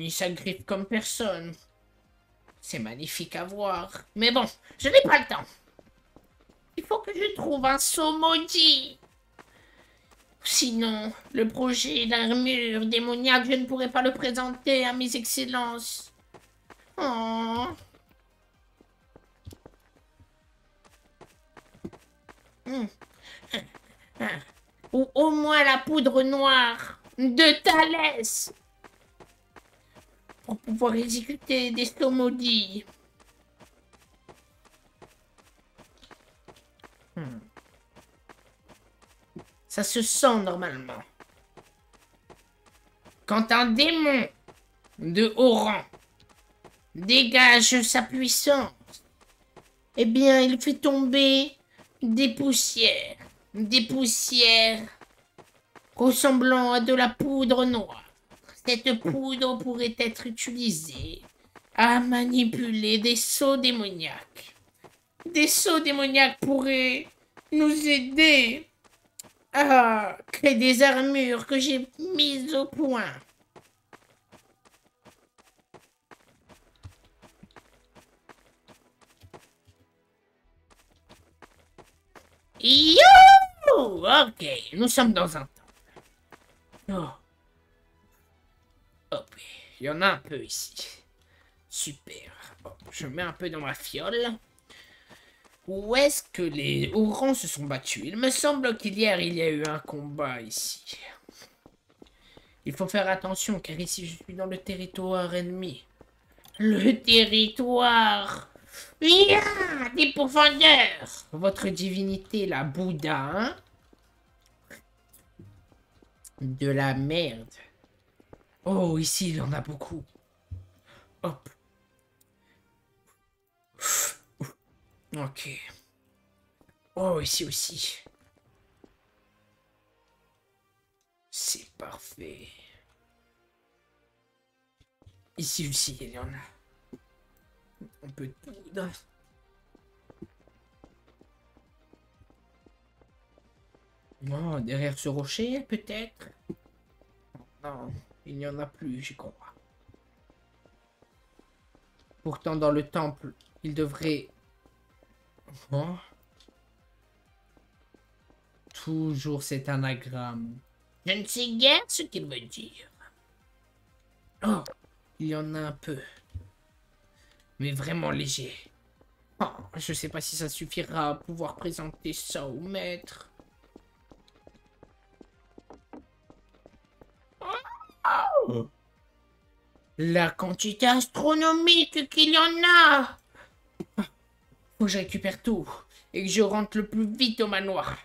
Il s'agrippe comme personne. C'est magnifique à voir. Mais bon, je n'ai pas le temps. Il faut que je trouve un sceau maudit. Sinon, le projet d'armure démoniaque, je ne pourrais pas le présenter à mes excellences. Oh. Hmm. Ou au moins la poudre noire de Thalès pour pouvoir exécuter des sauts maudits. Ça se sent normalement. Quand un démon de haut rang dégage sa puissance, eh bien, il fait tomber des poussières. Des poussières ressemblant à de la poudre noire. Cette poudre pourrait être utilisée à manipuler des sceaux démoniaques. Des sceaux démoniaques pourraient nous aider à créer des armures que j'ai mises au point. Youhou! Ok, nous sommes dans un temps. Oh. Hop, il y en a un peu ici. Super. Bon, je mets un peu dans ma fiole. Où est-ce que les Ourons se sont battus? Il me semble qu'hier, il y a eu un combat ici. Il faut faire attention, car ici, je suis dans le territoire ennemi. Le territoire! Bien! Des profondeurs! Votre divinité, la Bouddha, hein? De la merde. Oh, ici, il y en a beaucoup. Hop. Ok. Oh, ici aussi. C'est parfait. Ici aussi, il y en a. Un peu de poudre. Oh, derrière ce rocher, peut-être? Non, il n'y en a plus, j'y crois. Pourtant, dans le temple, il devrait... Oh. Toujours cet anagramme. Je ne sais guère ce qu'il veut dire. Oh, il y en a un peu. Mais vraiment léger. Oh, je sais pas si ça suffira à pouvoir présenter ça au maître. Oh. La quantité astronomique qu'il y en a. Faut que je récupère tout et que je rentre le plus vite au manoir.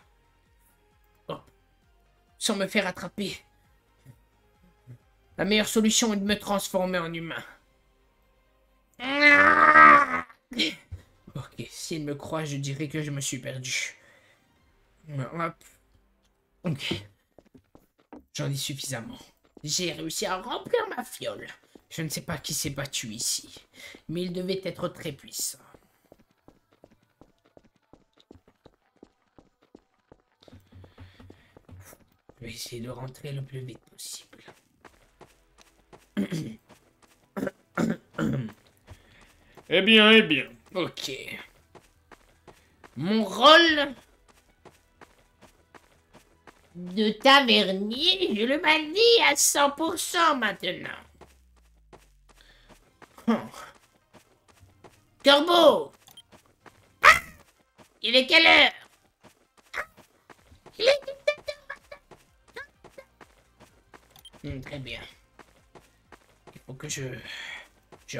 Oh. Sans me faire attraper. La meilleure solution est de me transformer en humain. Ok, s'il me croit, je dirais que je me suis perdu. Hop. Ok. J'en ai suffisamment. J'ai réussi à remplir ma fiole. Je ne sais pas qui s'est battu ici, mais il devait être très puissant. Je vais essayer de rentrer le plus vite possible. Eh bien, eh bien. Ok. Mon rôle de tavernier, je le manie à 100% maintenant. Corbeau! Ah! Il est quelle heure? Il est 17h. Très bien. Il faut que je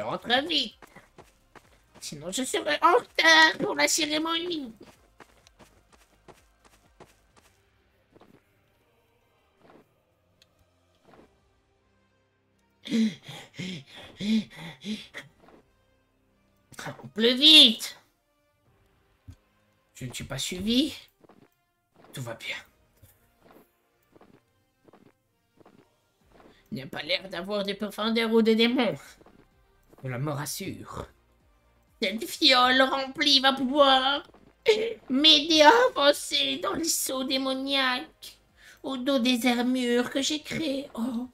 rentre vite. Sinon, je serai en retard pour la cérémonie. Plus vite. Je ne suis pas suivi. Tout va bien. Il n'y a pas l'air d'avoir de profondeur ou de démons. Cela me rassure. Cette fiole remplie va pouvoir m'aider à avancer dans les sauts démoniaques au dos des armures que j'ai créées. Oh.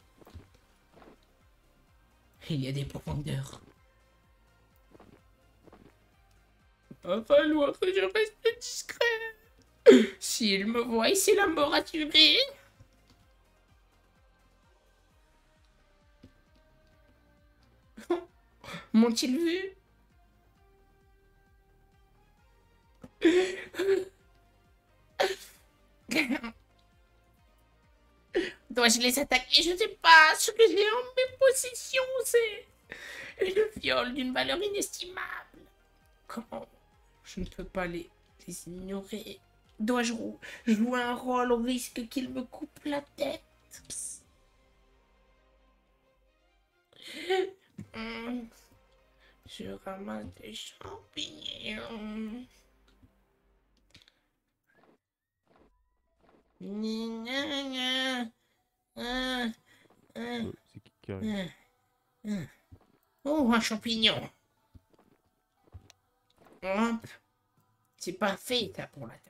Il y a des profondeurs. Va falloir que je reste discret. S'il me voit, c'est la mort assurée. M'ont-ils vu? Dois-je les attaquer? Je ne sais pas. Ce que j'ai en mes possessions, c'est une fiole d'une valeur inestimable. Comment? Je ne peux pas les ignorer. Dois-je jouer un rôle au risque qu'ils me coupent la tête? Psst. Je ramasse des champignons. C'est qui arrive? Oh, un champignon. Hop. C'est parfait, ça, pour la table.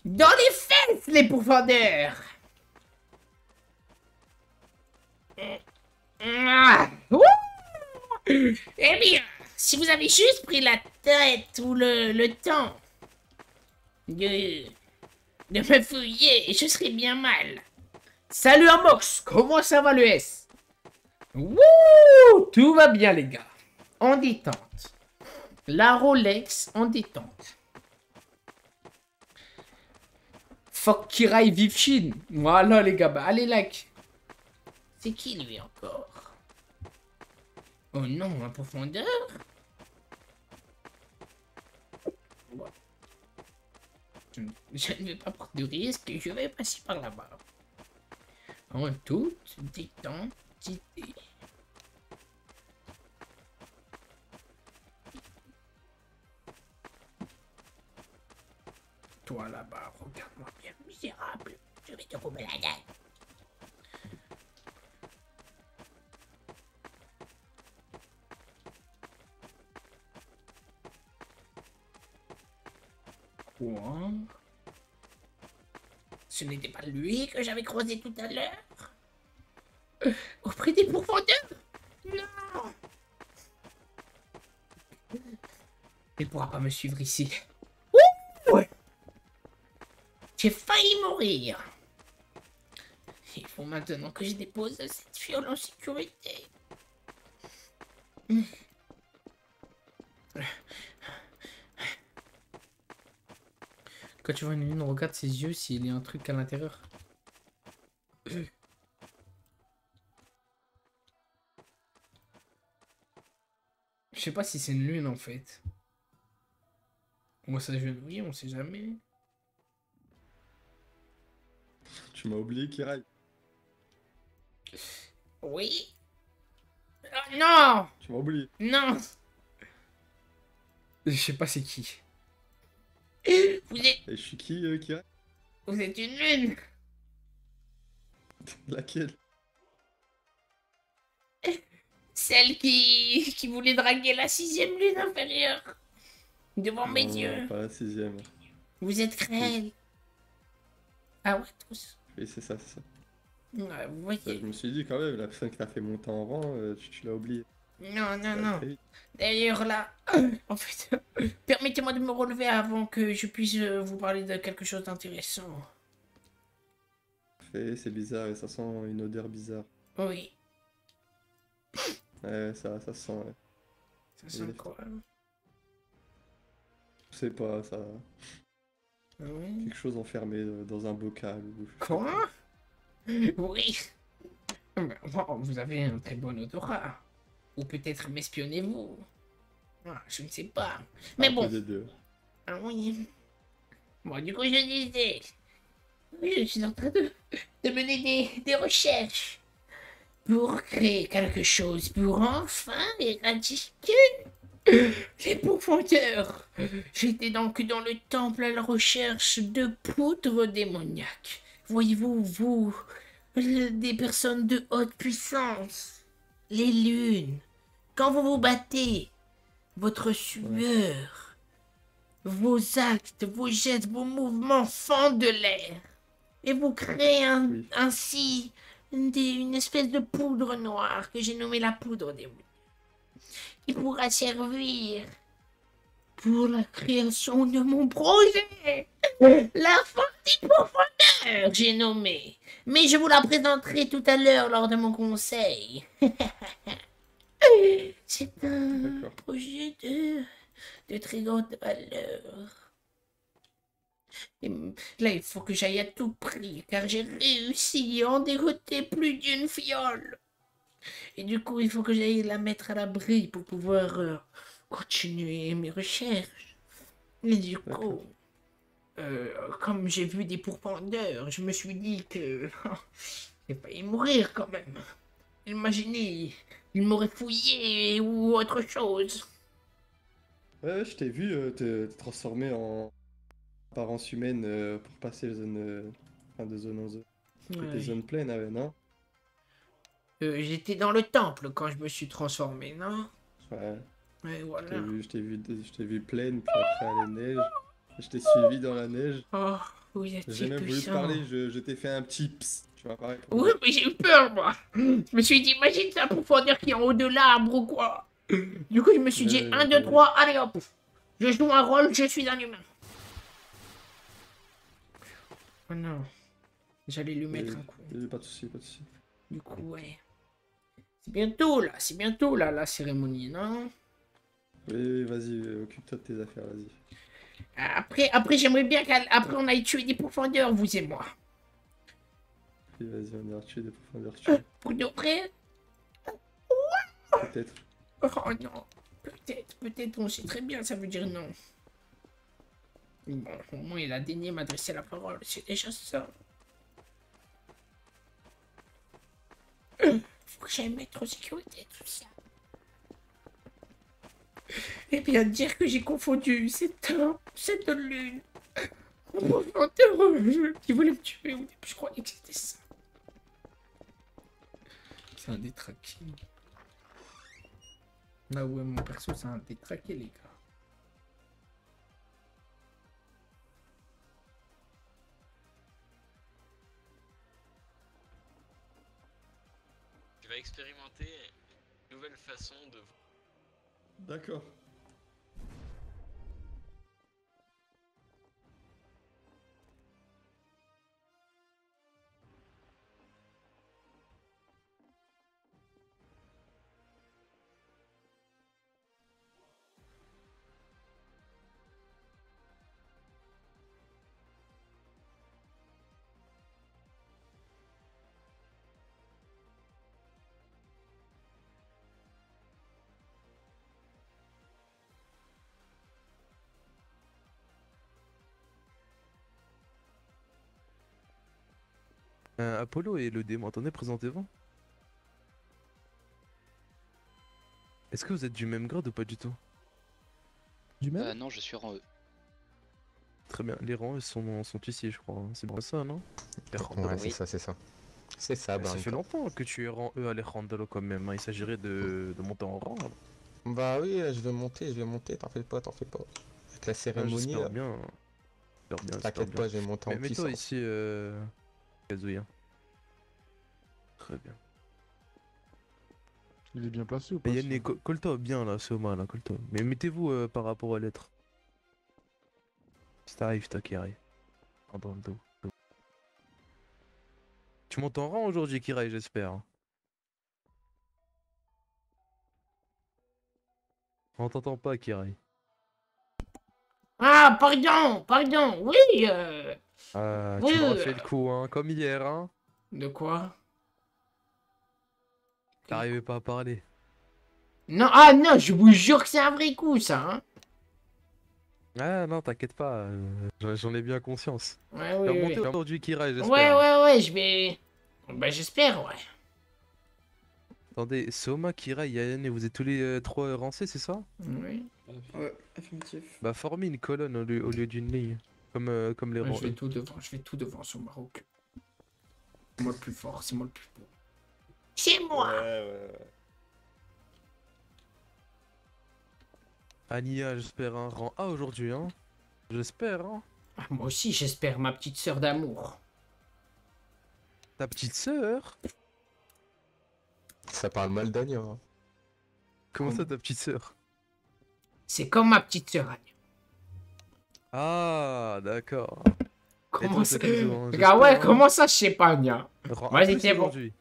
Dans les fesses, les profondeurs. Eh bien, si vous avez juste pris la tête ou le temps de me fouiller, je serais bien mal. Salut Amox, comment ça va le S? Wouh, tout va bien les gars. En détente. La Rolex en détente. Fuck Kirai Vivshin. Voilà les gars, bah, allez like. C'est qui lui encore? Oh non, en profondeur? Bon. Je ne vais pas prendre de risque, je vais passer par là-bas. En toute détentité. Toi là-bas, regarde-moi bien, misérable. Je vais te couper la tête. Quoi? Ce n'était pas lui que j'avais croisé tout à l'heure? Auprès des profondeurs? Non! Il ne pourra pas me suivre ici. Ouh! J'ai failli mourir. Il faut maintenant que je dépose cette fiole en sécurité. Quand tu vois une lune, regarde ses yeux s'il y a un truc à l'intérieur. Je sais pas si c'est une lune en fait. On va s'agenouiller, on sait jamais. Tu m'as oublié, Kirai. Oui? Oh, non! Tu m'as oublié. Non! Je sais pas c'est qui. Vous êtes... Et je suis qui, Kirai? Vous êtes une lune! Laquelle? Celle qui voulait draguer la 6e lune inférieure. Devant mes Non, yeux. pas la 6ème. Vous êtes cruel. Ah ouais, tous. Oui, c'est ça, c'est ça. Ouais, vous Ça, voyez. je me suis dit quand même, la personne qui t'a fait monter en rang, tu l'as oublié. Non, non, Ça va non. très vite. D'ailleurs, là, en fait, permettez-moi de me relever avant que je puisse vous parler de quelque chose d'intéressant. C'est bizarre et ça sent une odeur bizarre. Oui, Ouais, ça se sent. Ouais. ça sent quoi? Je sais pas, ça. Oui. Quelque chose enfermé dans un bocal. Ou... Quoi? Oui. Bon, vous avez un très bon odorat. Ou peut-être m'espionnez-vous. Ah, je ne sais pas. Mais Un bon. peu des deux. Ah oui. Bon, du coup, je disais. Oui, je suis en train de mener des recherches pour créer quelque chose pour enfin éradiquer Les pourfendeurs. J'étais donc dans le temple à la recherche de poudre démoniaque. Voyez-vous, vous, des personnes de haute puissance, les lunes, quand vous vous battez, votre sueur, vos actes, vos gestes, vos mouvements fendent de l'air. Et vous créez Oui. ainsi une espèce de poudre noire que j'ai nommée la poudre démoniaque, qui pourra servir pour la création de mon projet. La fin des profondeurs, j'ai nommé. Mais je vous la présenterai tout à l'heure lors de mon conseil. C'est un D'accord. projet de très grande valeur. Et là, il faut que j'aille à tout prix, car j'ai réussi à en dégoter plus d'une fiole. Et du coup, il faut que j'aille la mettre à l'abri pour pouvoir continuer mes recherches. Et du coup, comme j'ai vu des pourfendeurs, je me suis dit que j'ai failli mourir quand même. Imaginez, ils m'auraient fouillé ou autre chose. Ouais, je t'ai vu te transformer en apparence humaine pour passer les zones, enfin, de zone en zone. C'était Ouais. zone pleine, ouais, non? J'étais dans le temple quand je me suis transformé, non? Ouais, Ouais, je voilà. t'ai vu, je t'ai vu pleine, puis après à la neige. Je t'ai suivi dans la neige. Oh, vous êtes J'ai si même voulu te puissant. parler, je t'ai fait un petit ps, tu vois, pareil pour Oui, dire. mais j'ai eu peur, moi. Je me suis dit, imagine ça pour dire qui est en haut de l'arbre ou quoi. Du coup, je me suis dit, Ouais, 1, j'ai 2, pas vu. 3, allez hop. Je joue un rôle, je suis un humain. Oh non, j'allais lui mettre un coup. Pas de soucis, pas de soucis. Du coup, ouais. C'est bientôt là, la cérémonie, non? Oui, oui, vas-y, occupe-toi de tes affaires, vas-y. Après j'aimerais bien qu'après on aille tuer des pourfendeurs, vous et moi. Puis vas-y, on ira tuer des profondeurs, tu veux. Pour de vrai? Peut-être. Oh non. Peut-être, on sait très bien, ça veut dire non. Bon, au moins il a daigné m'adresser la parole, c'est déjà ça. Faut que j'aille mettre en sécurité tout ça. Eh bien, dire que j'ai confondu cette lune. Un pourfendeur qui voulait me tuer au début, je croyais que c'était ça. C'est un détraqué. Ah ouais, mon perso, c'est un détraqué, les gars. Je vais expérimenter une nouvelle façon de... D'accord. Apollo et le démon, attendez, présentez-vous. Est-ce que vous êtes du même grade ou pas du tout? Du même? Non, je suis rang E. Très bien, les rangs sont ici, je crois, hein. C'est bien ça, non? Ouais, c'est ça, c'est ça. C'est ça, Ça fait Barney. longtemps que tu es rang E, Alejandro, quand même, hein. Il s'agirait de monter en rang, là. Bah oui, je vais monter, t'en fais pas, t'en fais pas. Avec la Ah, cérémonie, là, j'espère bien. J'espère bien, j'espère t'inquiète bien. pas, je vais monter en Mais mets-toi puissance. ici, Kazuya. Très bien. Il est bien placé ou pas? Et Yann, colle-toi bien là, Soma, là, colle-toi. Mais mettez-vous par rapport aux lettres. Ça arrive, toi Kirai. Dans le dos. Tu montes en rang aujourd'hui, Kirai, j'espère. On t'entend pas, Kirai. Ah, pardon, oui, Ah, oui, tu m'as refait le coup, hein, comme hier, hein. De quoi? T'arrivais pas à parler. Non, ah non, je vous jure que c'est un vrai coup, ça, hein. Ah non, t'inquiète pas, j'en ai bien conscience. Ouais, Tu vas oui, monter oui. aujourd'hui, Kirai, Ouais, j'espère. ouais, ouais, je vais... Bah, j'espère, ouais. Attendez, Soma, Kira, Yann, et vous êtes tous les trois rancés, c'est ça? Oui. Ouais, affirmatif. Bah formez une colonne au lieu d'une ligne. Comme les Ouais, rangs. je vais tout devant sur Maroc. C'est moi le plus fort, c'est moi le plus beau. C'est moi. Ouais. Ania, j'espère un rang A aujourd'hui, hein. J'espère, hein. Ah, moi aussi, j'espère, ma petite sœur d'amour. Ta petite sœur? Ça parle mal d'Anya. Hein. Comment ça, ta petite sœur? C'est comme ma petite sœur, Anya. Ah, d'accord. Comment toi, ça? t'as Kuzo, hein, Ah ouais, j'espère, hein. comment ça, je sais pas, Anya? Rang Vas-y, A+ c'est bon. aujourd'hui.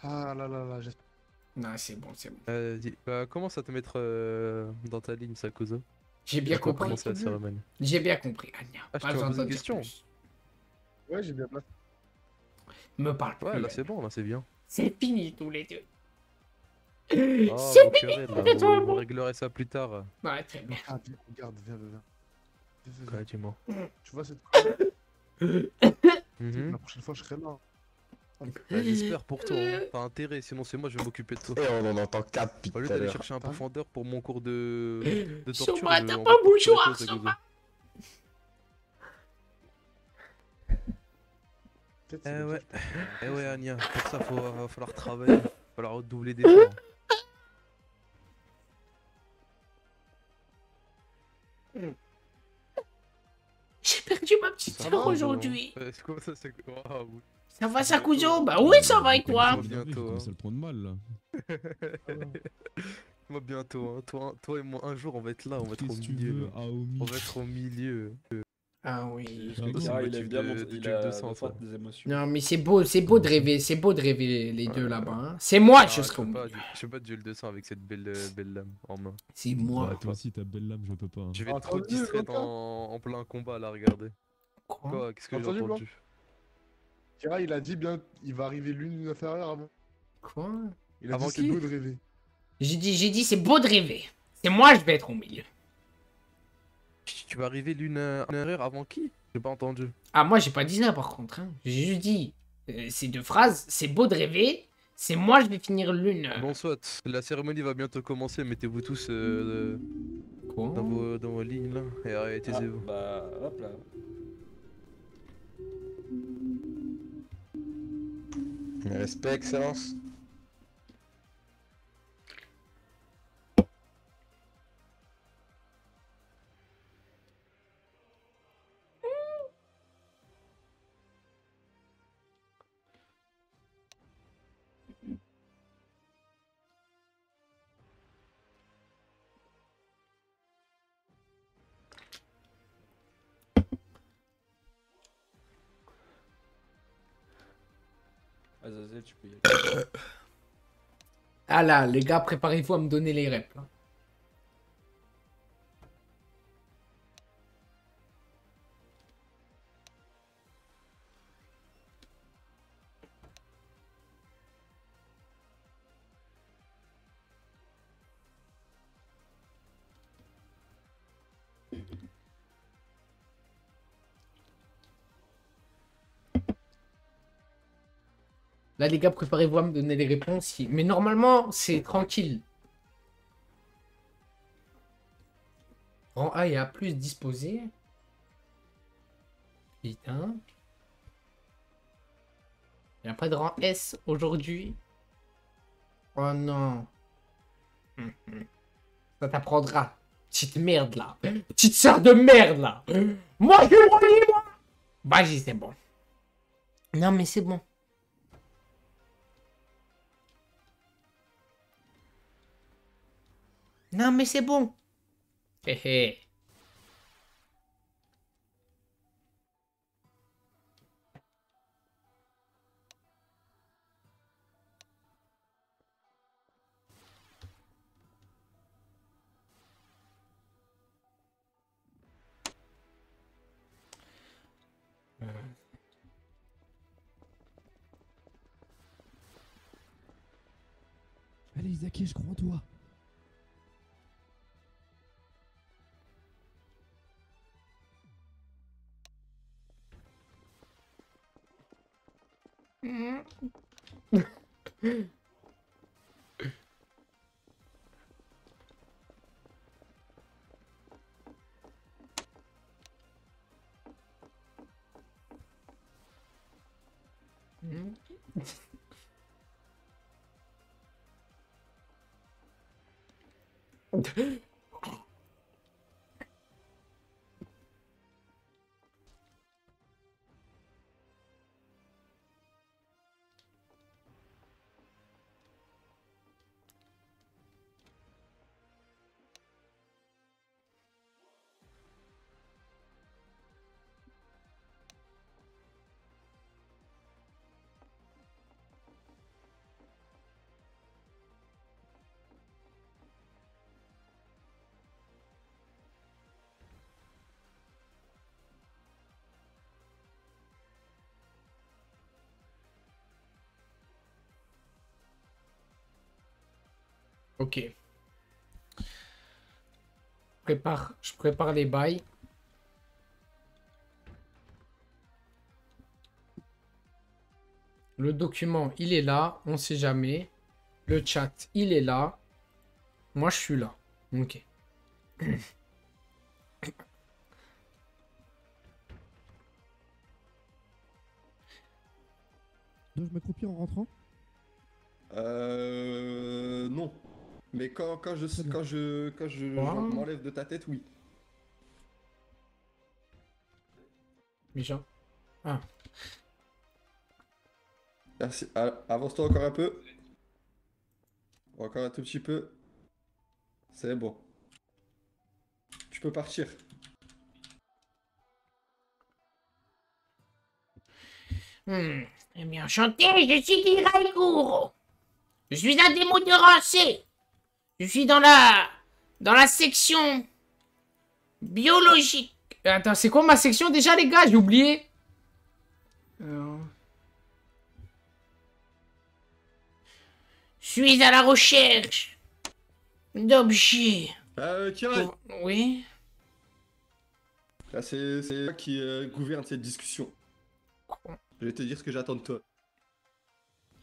Ah là là là, j'espère. Non, c'est bon, c'est bon. Bah, commence à te mettre dans ta ligne, Sakuzo. J'ai bien Je peux compris. commencer la cérémonie. J'ai bien compris, Anya. Ah, je Pas t'ai besoin posé d'en une dire question. plus. Ouais, j'ai bien placé. Me parle plus. Ouais, là c'est bon, là c'est bien. C'est fini, tous les deux. Oh, C'est vos querelles, là, toi, vous moi. réglerez ça plus tard. Ouais, très bien. Ah, viens, regarde, viens. Quoi, dis-moi. Tu vois cette colonne? Mhm. La prochaine fois, je serai là. Bah, j'espère pour toi, hein. T'as intérêt, sinon c'est moi, je vais m'occuper de toi. Et on en entend 4 depuis Au lieu tout à d'aller l'heure. chercher un profondeur pour mon cours de torture, Soma, je t'as on pas va un te torturer mouchoir, toi, Sakuzo. Soma. Peut-être Eh c'est ouais. comme ça, je pense. Eh ouais, Anya, pour ça, va falloir travailler. Va falloir redoubler d'efforts. J'ai perdu ma petite Ça sœur va, Kuzo, hein. aujourd'hui. C'est quoi ça, c'est quoi? Ah, oui. Ça va, Sakuzo? Bah oui, ça va et toi? Bientôt, Je commence hein. à le prendre mal là. Moi bientôt, hein. Toi et moi, un jour, on va être là, on va être au Qu'est-ce que tu milieu. veux, Aomi? On va être au milieu. Ah oui. Pardon. C'est Ah, le il aime motif bien de montrer, il Duc a de la Sang, ça. force des émotions. Non, mais c'est beau de rêver, c'est beau de rêver les deux là-bas. Hein. C'est moi, je Ah, serai au milieu. je fais pas de duel de sang avec cette belle lame en main. C'est Bah, moi. toi aussi, ta belle lame, je peux pas. Hein. Je vais Ah, être trop entendu, distrait Loca en plein combat là, regardez. Quoi? Quoi? Qu'est-ce que j'ai Entendu, entendu? Kira, il a dit bien, il va arriver l'une inférieure avant. Quoi? Il a Avant dit c'est qui beau de rêver. J'ai dit, c'est beau de rêver. C'est moi, je vais être au milieu. Tu vas arriver l'une erreur avant qui? J'ai pas entendu. Ah, moi, j'ai pas dit ça par contre. Hein. J'ai juste dit ces deux phrases. C'est beau de rêver. C'est moi, je vais finir l'une. Bon, soit, la cérémonie va bientôt commencer. Mettez-vous tous Quoi? dans vos lignes là et arrêtez-vous. Bah, hop là. Respect, excellence. Azazel, tu peux y aller. Ah là, les gars, préparez-vous à me donner les reps. Là. Là, les gars, préparez-vous à me donner les réponses. Mais normalement, c'est tranquille. Rang A et A+ disposé. Putain. Il n'y a pas de rang S aujourd'hui. Oh non. Ça t'apprendra. Petite merde là. Petite sœur de merde là. Moi, je suis le moi. Vas-y, c'est bon. Non, mais c'est bon. Non, mais c'est bon. Hé hé. Allez, Isaki, je crois en toi. Hmm. Hmm. Ok. Je prépare les bails. Le document, il est là. On sait jamais. Le chat, il est là. Moi, je suis là. Ok. Donc je m'accroupis en rentrant. Non. Mais quand je m'enlève de ta tête, oui. Micha. Ah. Merci. Avance-toi encore un peu. Encore un tout petit peu. C'est bon. Tu peux partir. Eh bien, enchanté, je suis Kiraiguro. Je suis un démon de rancé. Je suis dans la section biologique. Attends, c'est quoi ma section déjà, les gars? J'ai oublié. Je suis à la recherche d'objets. Tiens, Oui. là c'est toi qui gouverne cette discussion. Je vais te dire ce que j'attends de toi.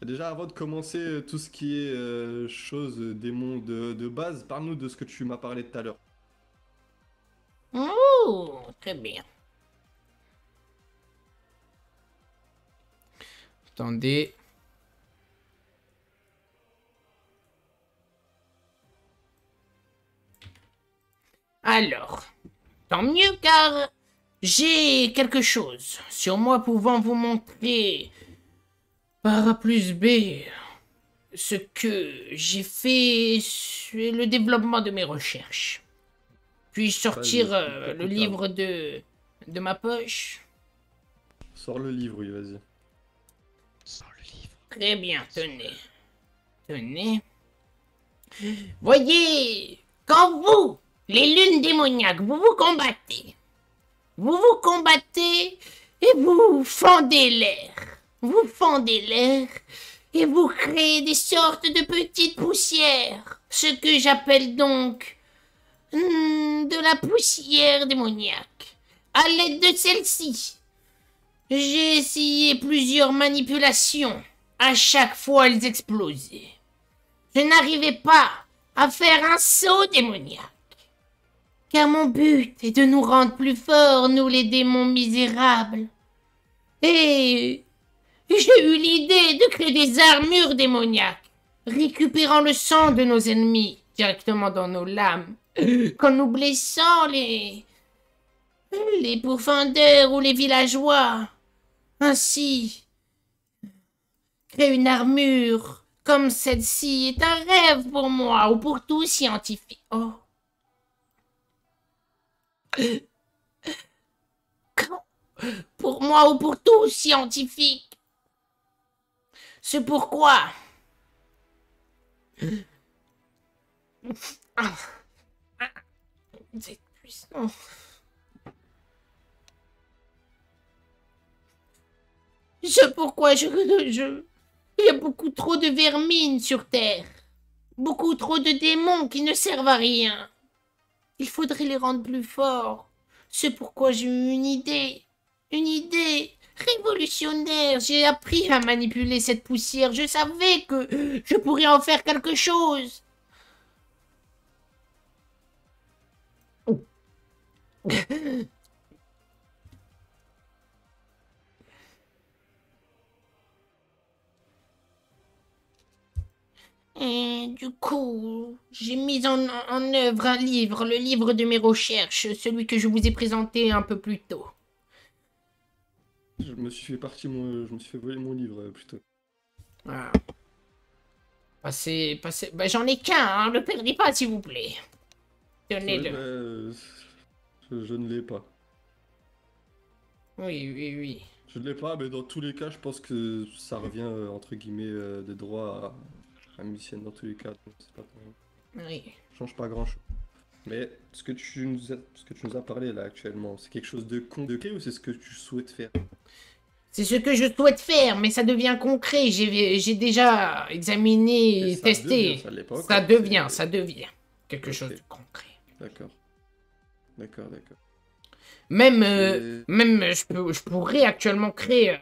Déjà, avant de commencer tout ce qui est choses démons de base, parle-nous de ce que tu m'as parlé tout à l'heure. Oh, très bien. Attendez. Alors, tant mieux car j'ai quelque chose sur moi pouvant vous montrer par A plus B ce que j'ai fait sur le développement de mes recherches. Puis-je sortir Vas-y, le livre de ma poche? Sors le livre, oui, vas-y. Sans le livre. Très bien, tenez. Tenez. Voyez, quand vous, les lunes démoniaques, vous vous combattez. Vous vous combattez et vous fendez l'air. Vous fendez l'air et vous créez des sortes de petites poussières. Ce que j'appelle donc de la poussière démoniaque. À l'aide de celle-ci, j'ai essayé plusieurs manipulations. À chaque fois, elles explosaient. Je n'arrivais pas à faire un saut démoniaque. Car mon but est de nous rendre plus forts, nous les démons misérables. Et j'ai eu l'idée de créer des armures démoniaques, récupérant le sang de nos ennemis directement dans nos lames, qu'en nous blessant les pourfendeurs ou les villageois. Ainsi, créer une armure comme celle-ci est un rêve pour moi ou pour tout scientifique. Oh. Pour moi ou pour tout scientifique. C'est pourquoi... C'est puissant. C'est pourquoi il y a beaucoup trop de vermines sur Terre. Beaucoup trop de démons qui ne servent à rien. Il faudrait les rendre plus forts. C'est pourquoi j'ai eu une idée. Une idée révolutionnaire. J'ai appris à manipuler cette poussière. Je savais que je pourrais en faire quelque chose. Et du coup, j'ai mis en œuvre un livre, le livre de mes recherches, celui que je vous ai présenté un peu plus tôt. Je me suis fait voler mon livre plutôt. Ah. Passez. Bah, j'en ai qu'un, hein, ne perdez pas, s'il vous plaît. Ouais, Tenez-le. je ne l'ai pas. Oui. Je ne l'ai pas, mais dans tous les cas, je pense que ça revient entre guillemets de droit à musicienne dans tous les cas. Donc c'est pas Oui. ça change pas grand-chose. Mais ce que tu nous as parlé là actuellement, c'est quelque chose de concret ou c'est ce que tu souhaites faire? C'est ce que je souhaite faire, mais ça devient concret. J'ai déjà examiné et ça testé. devient, ça l'est pas Ça encore, devient, c'est- ça devient quelque Ok. chose de concret. D'accord. D'accord. Même, Et- je pourrais actuellement créer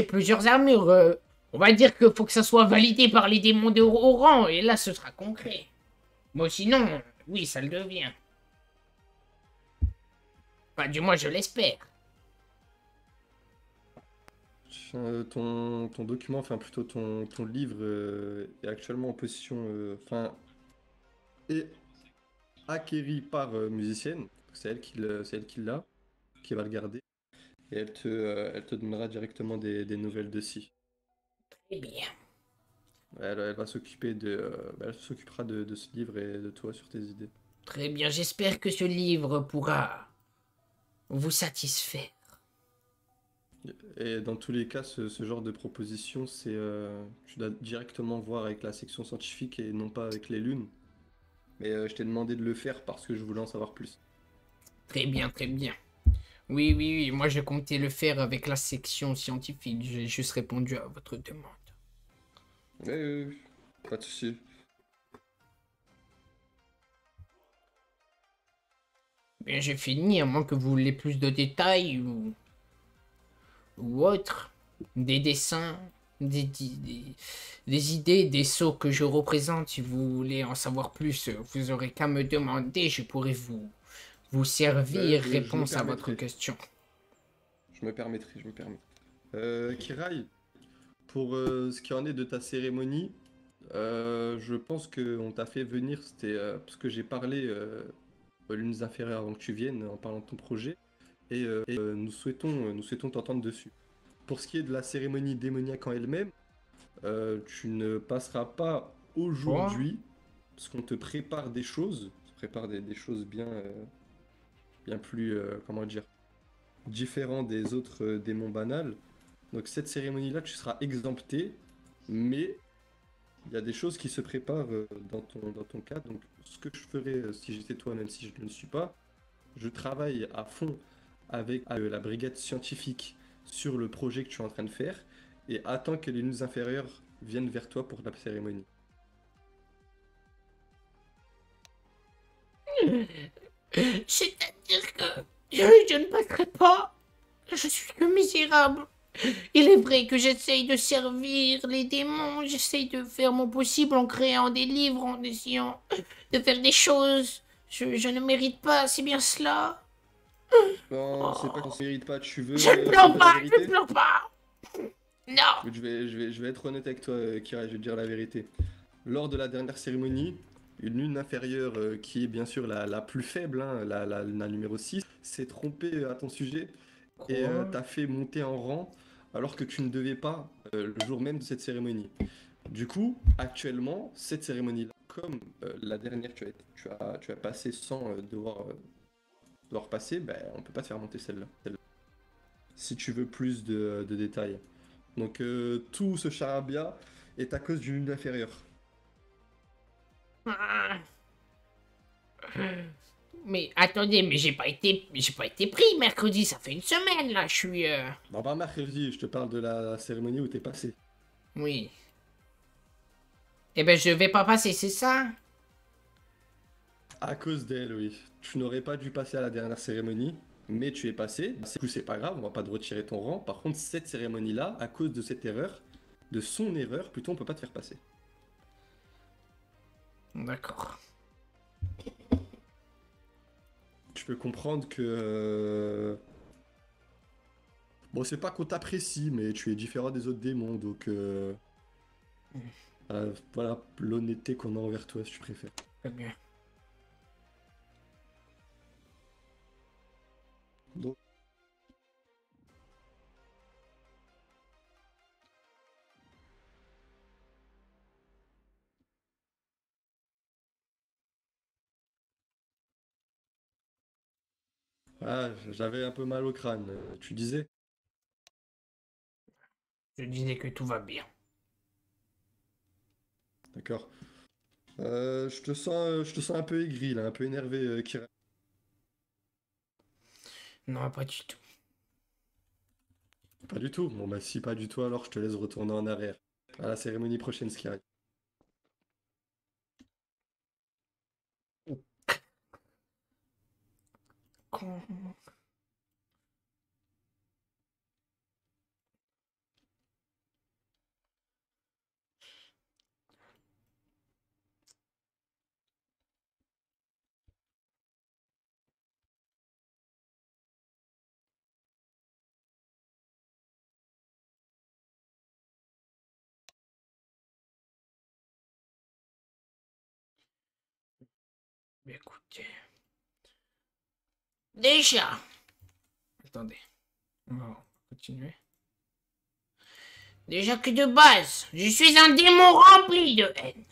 plusieurs armures. On va dire qu'il faut que ça soit validé par les démons de Oran, et là, ce sera concret. Bon, sinon, oui, ça le devient. Enfin, du moins, je l'espère. ton document, enfin plutôt ton livre est actuellement en position, enfin, est acquéri par musicienne. C'est elle qui l'a, qui va le garder. Et elle te donnera directement des nouvelles dessus. Eh bien. Elle va s'occuper elle s'occupera de ce livre et de toi sur tes idées. Très bien, j'espère que ce livre pourra vous satisfaire. Et dans tous les cas, ce genre de proposition, tu dois directement voir avec la section scientifique et non pas avec les lunes. Mais je t'ai demandé de le faire parce que je voulais en savoir plus. Très bien, très bien. Oui, moi je comptais le faire avec la section scientifique. J'ai juste répondu à votre demande. Oui, pas de souci. Bien, j'ai fini, à moins que vous voulez plus de détails ou autre. Des dessins, des idées, des sceaux que je représente. Si vous voulez en savoir plus, vous aurez qu'à me demander. Je pourrai vous servir Je me réponse à votre permettrai. question. Je me permettrai. Kirai, pour ce qui en est de ta cérémonie, je pense qu'on t'a fait venir, c'était parce que j'ai parlé aux lunes inférieures avant que tu viennes en parlant de ton projet, et nous souhaitons t'entendre dessus. Pour ce qui est de la cérémonie démoniaque en elle-même, tu ne passeras pas aujourd'hui, parce qu'on te prépare des choses, on te prépare des choses bien plus, comment dire, différentes des autres démons banals. Donc cette cérémonie-là, tu seras exempté, mais il y a des choses qui se préparent dans ton cas. Donc ce que je ferais si j'étais toi, même si je ne le suis pas, je travaille à fond avec la brigade scientifique sur le projet que tu es en train de faire et attends que les lunes inférieures viennent vers toi pour la cérémonie. C'est-à-dire que je ne passerai pas. Je suis que misérable. Il est vrai que j'essaye de servir les démons, j'essaye de faire mon possible en créant des livres, en essayant de faire des choses. Je ne mérite pas, c'est bien cela. Non, c'est pas qu'on se mérite pas, tu veux Je ne pleure savoir la pas, je vérité? ne pleure pas. Non. Je vais être honnête avec toi, Kira, je vais te dire la vérité. Lors de la dernière cérémonie, une lune inférieure, qui est bien sûr la plus faible, hein, la numéro 6, s'est trompée à ton sujet et t'a fait monter en rang alors que tu ne devais pas le jour même de cette cérémonie. Du coup, actuellement, cette cérémonie-là, comme la dernière tu as passé sans devoir passer, ben, on peut pas te faire monter celle-là. Si tu veux plus de détails. Donc tout ce charabia est à cause d'une lune inférieure. Ah. Mais attendez, mais j'ai pas été pris mercredi, ça fait une semaine là, je suis Non, pas mercredi, je te parle de la cérémonie où t'es passé. Oui. Eh ben je vais pas passer, c'est ça? À cause d'elle, oui. Tu n'aurais pas dû passer à la dernière cérémonie. mais tu es passé. Du coup, c'est pas grave, on va pas te retirer ton rang. Par contre, cette cérémonie-là, à cause de cette erreur, de son erreur, plutôt, on peut pas te faire passer. D'accord. Tu peux comprendre que... Bon, c'est pas qu'on t'apprécie, mais tu es différent des autres démons, donc... Voilà l'honnêteté qu'on a envers toi, si tu préfères. Très bien. Donc... Ah, j'avais un peu mal au crâne, tu disais? Je disais que tout va bien. D'accord. Je te sens un peu aigri, là, un peu énervé, Kira. Non, pas du tout. Pas du tout. Bon, bah, si pas du tout, alors je te laisse retourner en arrière. À la cérémonie prochaine, Skira. Mais écoutez. Déjà, Attendez. On va continuer. déjà que de base, je suis un démon rempli de haine.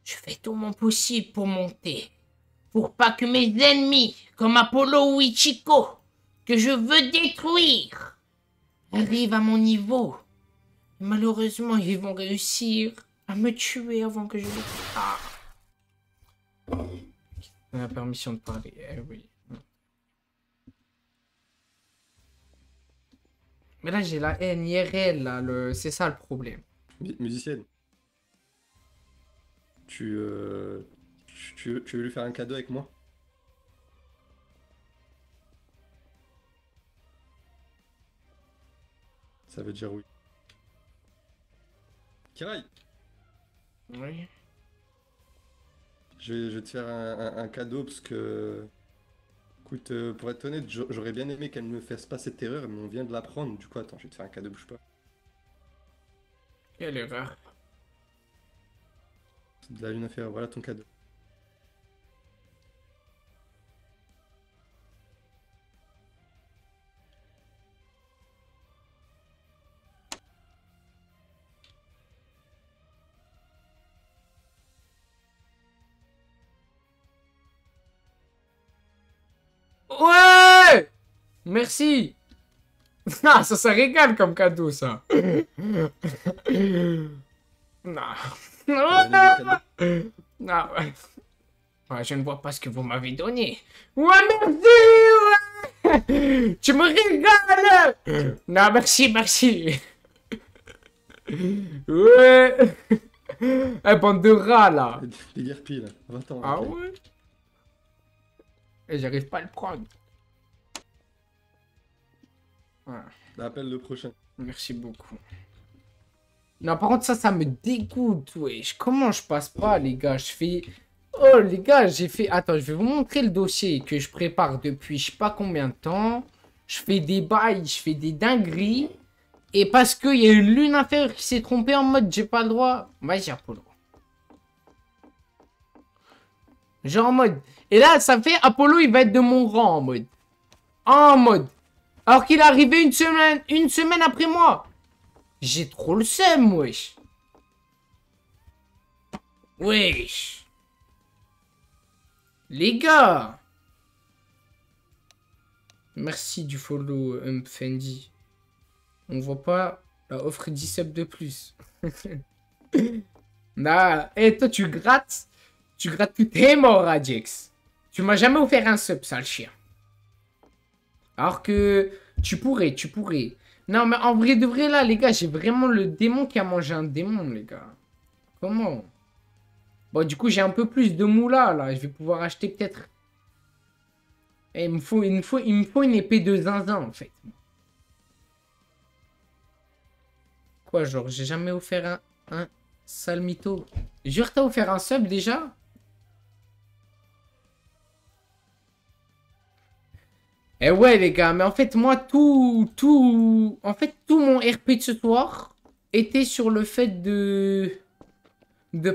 Je fais tout mon possible pour monter. Pour pas que mes ennemis, comme Apollo ou Ichiko, que je veux détruire, arrivent à mon niveau. Malheureusement, ils vont réussir à me tuer avant que je le fasse. On a permission de parler. Eh oui. Mais là, j'ai la haine IRL, là. C'est ça le problème. Musicienne. Tu veux lui faire un cadeau avec moi? Ça veut dire oui. Kirai, Oui. je vais te faire un cadeau parce que... Écoute, pour être honnête, j'aurais bien aimé qu'elle ne me fasse pas cette erreur, mais on vient de l'apprendre. Du coup, attends, je vais te faire un cadeau, bouge pas. Quelle erreur. C'est de la lune à faire, voilà ton cadeau. Ouais! Merci! Ah, ça régale comme cadeau, ça. Non. Allez, le cadeau. Non, ouais. Ouais, je ne vois pas ce que vous m'avez donné. Ouais, merci! Ouais. Tu me régales! Non, merci, merci. Ouais. Eh, bande de rats, là. Les guerpilles, là. Va-t'en. Ah ok. ouais? Et j'arrive pas à le prendre. Voilà. Appelle le prochain. Merci beaucoup. Non, par contre, ça me dégoûte, wesh. Comment je passe pas, les gars? Je fais... Oh, les gars, j'ai fait... Attends, je vais vous montrer le dossier que je prépare depuis je sais pas combien de temps. Je fais des bails, je fais des dingueries. Et parce qu'il y a une lune inférieure qui s'est trompée en mode j'ai pas le droit. Vas-y, Apollo. Genre en mode... Et là, ça fait Apollo, il va être de mon rang en mode. En mode. Alors qu'il est arrivé une semaine après moi. J'ai trop le seum, wesh. Wesh. Les gars. Merci du follow, Fendi. On voit pas la offre 10 subs de plus. Nah, et toi, tu grattes. Tu grattes tout tes morts, Radix. Tu m'as jamais offert un sub, sale chien. Alors que tu pourrais. Non, mais en vrai de vrai, là, les gars, j'ai vraiment le démon qui a mangé un démon, les gars. Comment? Bon, du coup, j'ai un peu plus de moula, là. Je vais pouvoir acheter peut-être Et il me faut une épée de zinzin, en fait. Quoi, genre, j'ai jamais offert un sale mytho. Jure, t'as offert un sub déjà? Eh ouais, les gars, mais en fait, moi, en fait, tout mon RP de ce soir était sur le fait de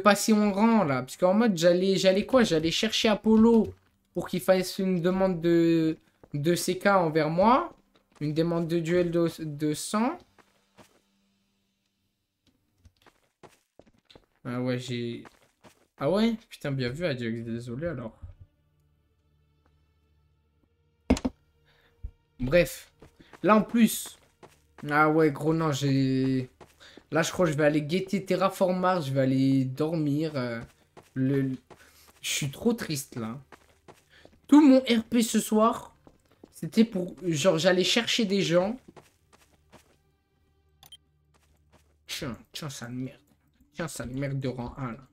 passer en rang, là. Parce qu'en mode, j'allais quoi? J'allais chercher Apollo pour qu'il fasse une demande de CK envers moi. Une demande de duel de sang. Ah ouais, j'ai... Ah ouais? Putain, bien vu, Adiox, désolé alors. Bref. Là, en plus... Ah ouais, gros, non, j'ai... Là, je crois que je vais aller guetter Terraform Mars, je vais aller dormir. Je suis trop triste, là. Tout mon RP ce soir, c'était pour... Genre, j'allais chercher des gens. Tiens, sale merde. Tiens, sale merde de rang 1, là.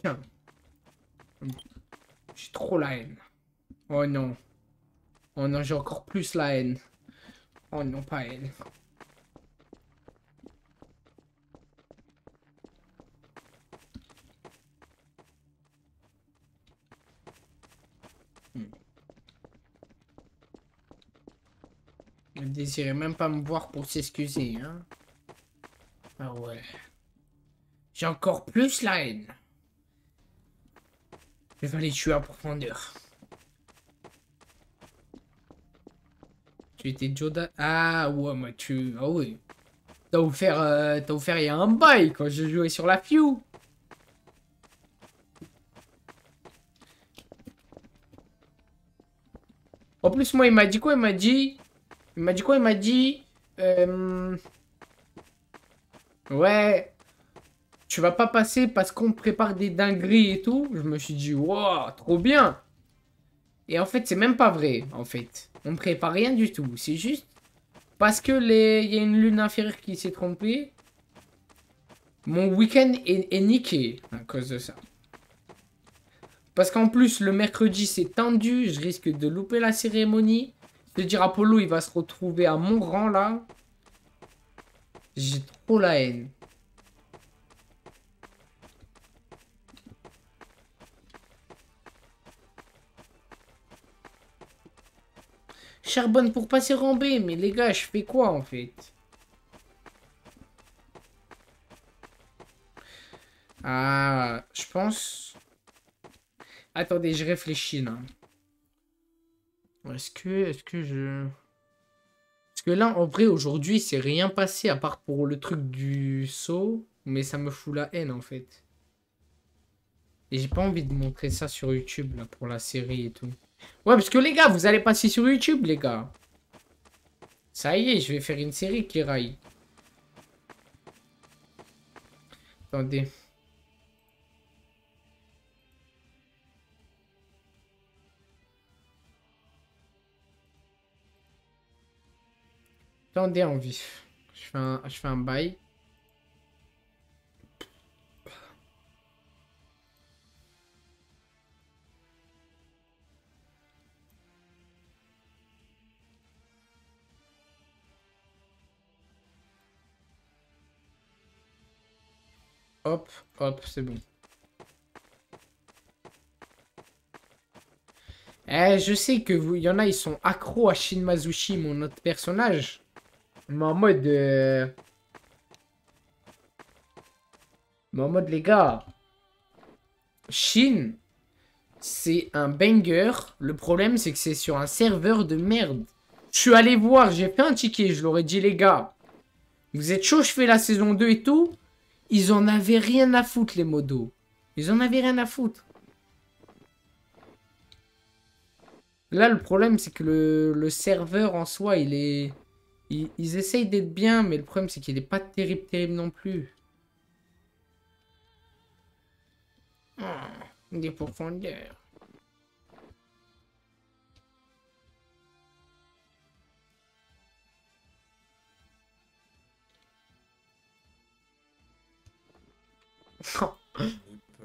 Tiens. J'ai trop la haine. Oh non. Oh non, j'ai encore plus la haine. Oh non, pas elle. Elle désirait même pas me voir pour s'excuser, hein. Ah ouais. J'ai encore plus la haine. Je vais les tuer à profondeur. Tu étais Joda... Ah ouais, moi tu... Ah oui. T'as offert il y a un bail quand je jouais sur la Few. En plus, moi, il m'a dit quoi? Il m'a dit... Il m'a dit quoi? Il m'a dit... Ouais... Tu vas pas passer parce qu'on te prépare des dingueries et tout. Je me suis dit, wow, trop bien. Et en fait, c'est même pas vrai, en fait. On me prépare rien du tout. C'est juste parce que il y a une lune inférieure qui s'est trompée. Mon week-end est niqué à cause de ça. Parce qu'en plus, le mercredi, c'est tendu. Je risque de louper la cérémonie. Je te dire, Apollo, il va se retrouver à mon rang, là. J'ai trop la haine. Charbonne pour passer en B. Mais les gars, je fais quoi, en fait? Ah, je pense... Attendez, je réfléchis, là. Est-ce que je... Parce que là, en vrai, aujourd'hui, c'est rien passé à part pour le truc du saut. Mais ça me fout la haine, en fait. Et j'ai pas envie de montrer ça sur YouTube, là, pour la série et tout. Ouais, parce que les gars, vous allez passer sur YouTube, les gars. Ça y est, je vais faire une série qui raille. Attendez. Attendez en vif. Je fais un bail. Hop, hop, c'est bon. Eh, je sais que vous, il y en a, ils sont accros à Shin Mazushi, mon autre personnage. Mais en mode... Mais en mode, les gars... Shin, c'est un banger. Le problème, c'est que c'est sur un serveur de merde. Je suis allé voir, j'ai fait un ticket, je leur ai dit, les gars, vous êtes chaud, je fais la saison 2 et tout. Ils en avaient rien à foutre, les modos. Ils en avaient rien à foutre. Là, le problème, c'est que le serveur en soi, il est... Ils essayent d'être bien, mais le problème, c'est qu'il n'est pas terrible, terrible non plus. Ah, des profondeurs.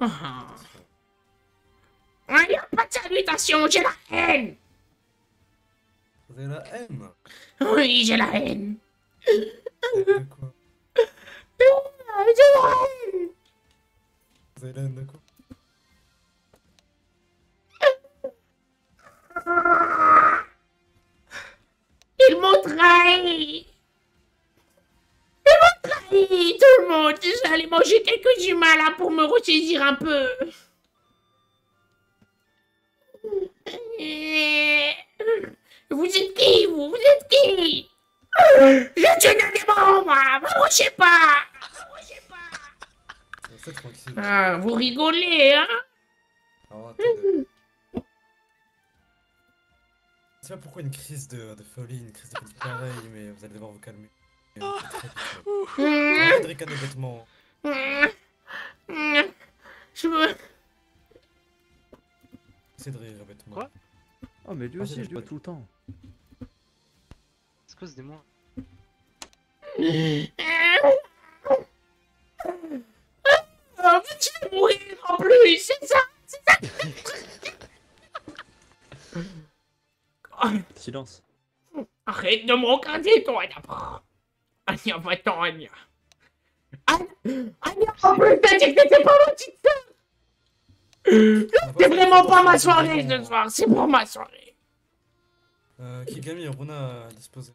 Ah. Ah, y a pas Salutations, j'ai la haine. Vous avez la haine? Oui, j'ai la haine. De quoi? J'ai la haine. Vous avez la haine de quoi? Ils m'ont trahi. Ils m'ont trahi, tout le monde. J'allais manger quelques humains là pour me ressaisir un peu. Vous êtes qui, vous? Vous êtes qui? Je suis un démon, moi. M'approchez pas. C'est tranquille. Ah, vous rigolez, hein? Alors, attendez. Je sais pas pourquoi une crise de folie, une crise de panique pareille, mais vous allez devoir vous calmer. Cédric a des vêtements. Je veux... Cédric, revêtement. Quoi? Oh, mais lui aussi, je dois tout le temps. C'est quoi ce démon? Oh, tu vas mourir en plus, c'est ça? C'est ça? Silence. Arrête de me regarder, toi, d'abord. Anya, va-t'en, Anya. Anya, en plus, t'as dit que t'étais pas ma petite sœur. C'est vraiment pas ma soirée ce soir, c'est pour ma soirée. Kigami et Runa à disposer.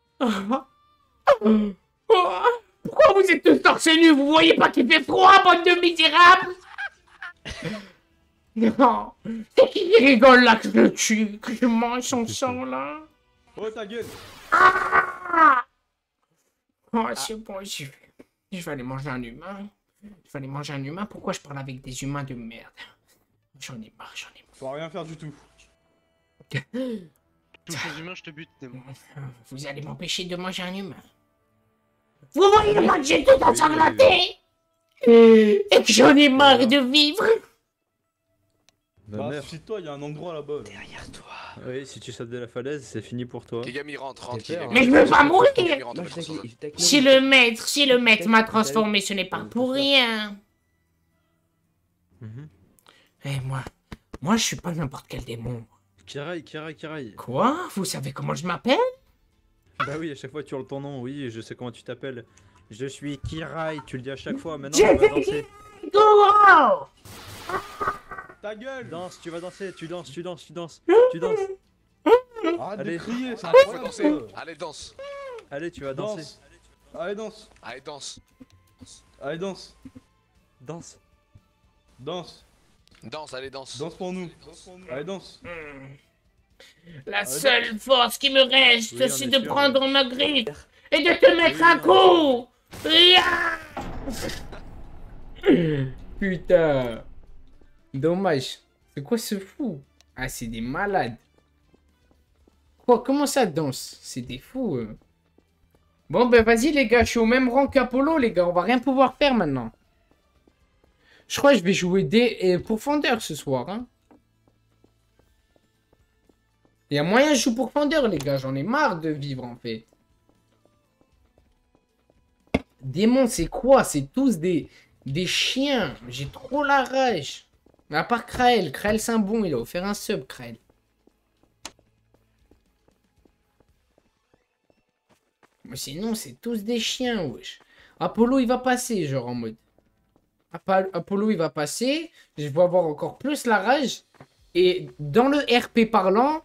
Pourquoi vous êtes tous torse nu? Vous voyez pas qu'il fait froid, bande de misérables? Non, c'est qui rigole là que je le tue, que je mange son sang là? Oh ta gueule! Ah! Oh, c'est bon, je vais aller manger un humain. Je vais aller manger un humain. Pourquoi je parle avec des humains de merde? J'en ai marre, j'en ai Faut rien faire du tout. Tu me fais humain, je te bute, démon. marre. Vous allez m'empêcher de manger un humain. Vous voyez pas que j'ai tout ensanglanté? Et que j'en ai marre de vivre? Bah, merde. Suffit-toi, il y a un endroit là-bas. Là. Derrière toi. Oui, si tu sautes de la falaise, c'est fini pour toi. Kigami rentre, peur, hein. Mais je veux pas mourir! Kigami rentre, Non, mettre son- Si le maître m'a transformé, ce n'est pas pour rien. Mhm. Eh, moi, je suis pas n'importe quel démon. Kirai. Quoi? Vous savez comment je m'appelle? Bah oui, à chaque fois tu hurles ton nom, oui, je sais comment tu t'appelles. Je suis Kirai, tu le dis à chaque fois, maintenant Je tu vas sais danser. Goro! Ta gueule! Danse, tu vas danser, tu danses. Arrête Allez. de crier, c'est Faut incroyable danser. ça. Allez, danse. Allez, tu vas danser. Danse. Allez, danse. Allez, danse. Allez, danse. Danse. Danse. Danse, allez, danse. Danse pour nous. Allez, danse. La seule force qui me reste, Oui, on c'est est de sûr, prendre ma griffe et de te mettre un coup! Putain! Dommage. C'est quoi ce fou? Ah, c'est des malades. Quoi? Comment ça danse? C'est des fous. Bon, ben vas-y, les gars. Je suis au même rang qu'Apollo, les gars. On va rien pouvoir faire maintenant. Je crois que je vais jouer des pourfendeurs ce soir. Hein. Il y a moyen que je joue pourfendeur, les gars. J'en ai marre de vivre, en fait. Démons, c'est quoi? C'est tous des chiens. J'ai trop la rage. Mais à part Krael. Krael, c'est un bon. Il a offert un sub, Krael. Mais sinon, c'est tous des chiens, wesh. Apollo, il va passer, genre en mode. Apollo, il va passer. Je vais avoir encore plus la rage. Et dans le RP parlant,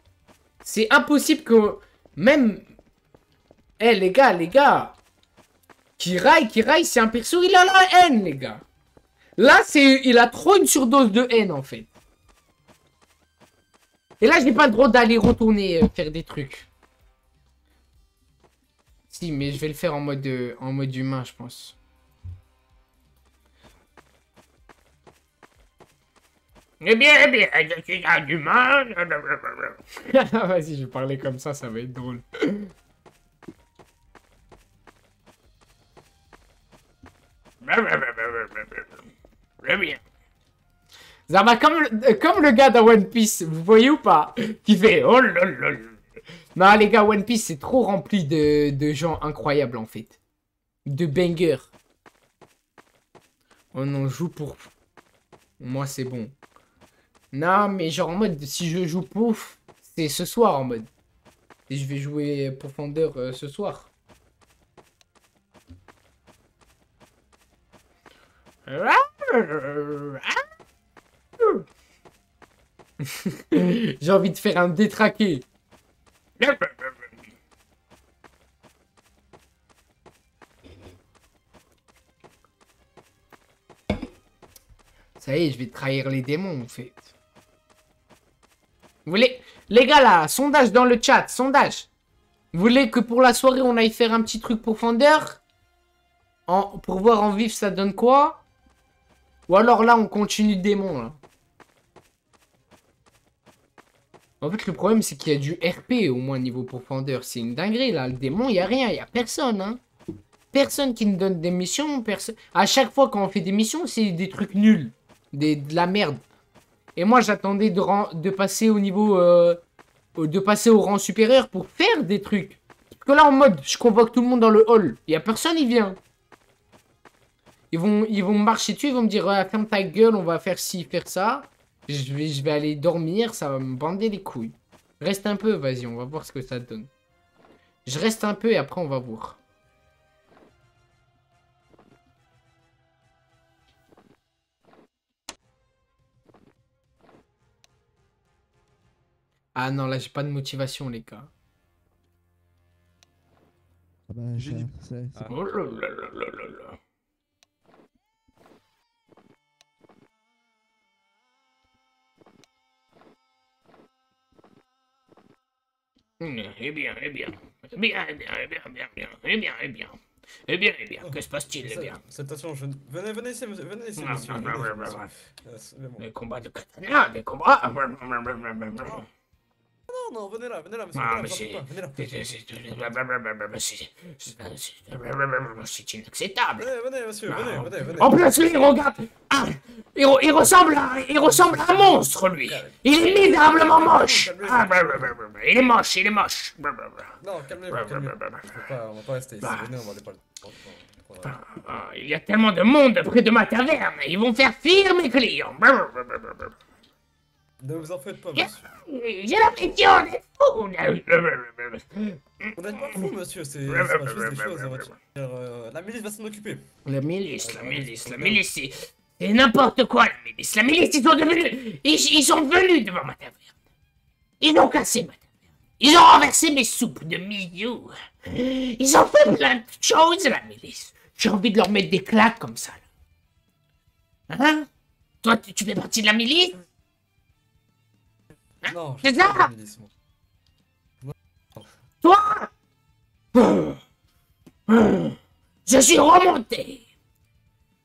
c'est impossible que même... Eh, les gars. Kirai, c'est un perso, il a la haine, les gars. Là, il a trop une surdose de haine, en fait. Et là, j'ai pas le droit d'aller retourner faire des trucs. Si, mais je vais le faire en mode humain, je pense. Eh bien, je suis un humain. Vas-y, je vais parler comme ça va être drôle. Très bien. Ça va comme le gars dans One Piece, vous voyez ou pas? Qui fait oh lol. Non, les gars, One Piece, c'est trop rempli de gens incroyables, en fait. De bangers. On en joue pour... Moi, c'est bon. Non, mais genre en mode, si je joue pouf, c'est ce soir en mode. Et je vais jouer profondeur ce soir. J'ai envie de faire un détraqué. Ça y est, je vais trahir les démons en fait. Vous voulez... Les gars là, sondage dans le chat, sondage. Vous voulez que pour la soirée on aille faire un petit truc profondeur pour voir en vif ça donne quoi? Ou alors là on continue démon là. En fait le problème c'est qu'il y a du RP au moins niveau profondeur. C'est une dinguerie là, le démon il n'y a rien, il n'y a personne hein. Personne qui nous donne des missions, personne. À chaque fois quand on fait des missions c'est des trucs nuls. De la merde. Et moi j'attendais de passer au niveau... de passer au rang supérieur pour faire des trucs. Parce que là en mode, je convoque tout le monde dans le hall. Il y a personne, il vient. Ils vont me marcher dessus, ils vont me dire ferme ta gueule, on va faire ci, faire ça. Je vais aller dormir, ça va me bander les couilles. Reste un peu, vas-y, on va voir ce que ça donne. Je reste un peu et après on va voir. Ah non, là j'ai pas de motivation les gars. Ah bah, c'est Oh là là là là là là. Eh bien, eh bien. Eh bien, eh bien, eh bien, eh bien, eh bien, eh bien. Eh bien, eh bien, que se passe-t-il, eh bien? Attention, venez ici, monsieur. Venez ici, monsieur. Des combats de katana, des combats... Non, venez là, monsieur. Ah, Venez mais là, c'est... venez là. C'est inacceptable. Venez, monsieur, venez. En plus, lui, regarde. Ah, il ressemble à un monstre, lui. Il est misérablement moche. Ah, il est moche, il est moche. Non, calmez-vous. On va pas rester ici. Venez, on va aller parler. Ah, il y a tellement de monde près de ma taverne. Ils vont faire fuir mes clients. Ne vous en faites pas, monsieur. J'ai l'impression d'être fou. Vous n'êtes pas fou, monsieur. C'est pas juste des choses. La milice va s'en occuper. La milice, c'est n'importe quoi, la milice. La milice, ils sont devenus... Ils sont venus devant ma taverne. Ils ont cassé ma taverne. Ils ont renversé mes soupes de miou. Ils ont fait plein de choses, la milice. J'ai envie de leur mettre des claques comme ça. Là. Hein? Toi, tu fais partie de la milice? Non, c'est je suis ça? pas milice, moi. Toi? Je suis remonté.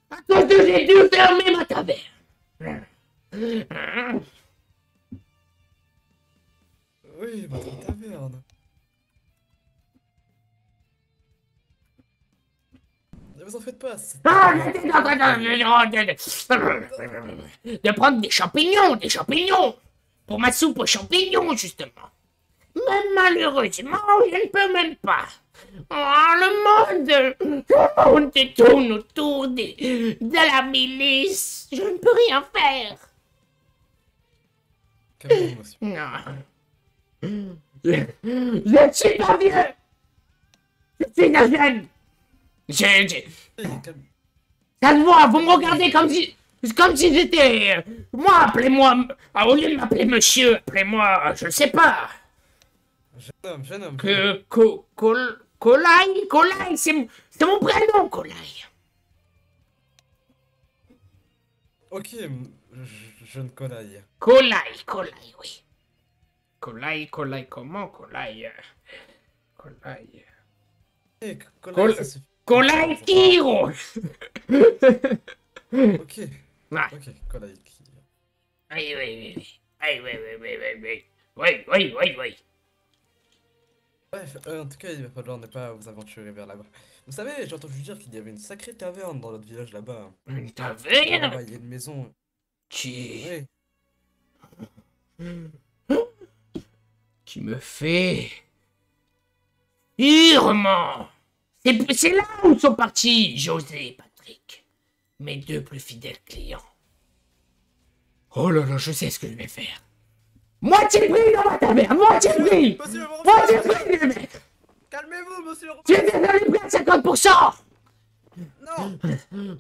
À cause de j'ai dû fermer ma taverne. Oui, votre taverne. Ne vous en faites pas. Ah, j'étais en train de prendre des champignons. Pour ma soupe aux champignons, justement. Mais malheureusement, je ne peux même pas. Oh, le monde tourne autour de la milice. Je ne peux rien faire. Calmez-vous, monsieur. Non. Je ne suis pas vieux. Je suis un jeune. Ça se voit, vous me regardez comme si j'étais... Moi, appelez-moi... au lieu de m'appeler monsieur, appelez-moi... Je ne sais pas. Jeune homme. Kolaï, c'est mon prénom, Kolaï. Ok, jeune Kolaï. Kolaï, oui. Kolaï, comment Kolaï? Kolaï... Kolaï, ça suffit. Kolaï Kiro. Ok. Ah. Ok, Kolaï. Oui. Bref, en tout cas, il va falloir ne pas vous aventurer vers là-bas. Vous savez, j'ai entendu dire qu'il y avait une sacrée taverne dans notre village là-bas. Une taverne? Là-bas, il y a une maison. Qui Oui. me fait... Irement. C'est là où sont partis José et Patrick, mes deux plus fidèles clients. Oh là là, je sais ce que je vais faire. Moitié prix dans ma taverne, moitié prix. Monsieur, vous Moitié prix, les mecs. calmez-vous, monsieur. Tu es déjà les prix à 50%. Non.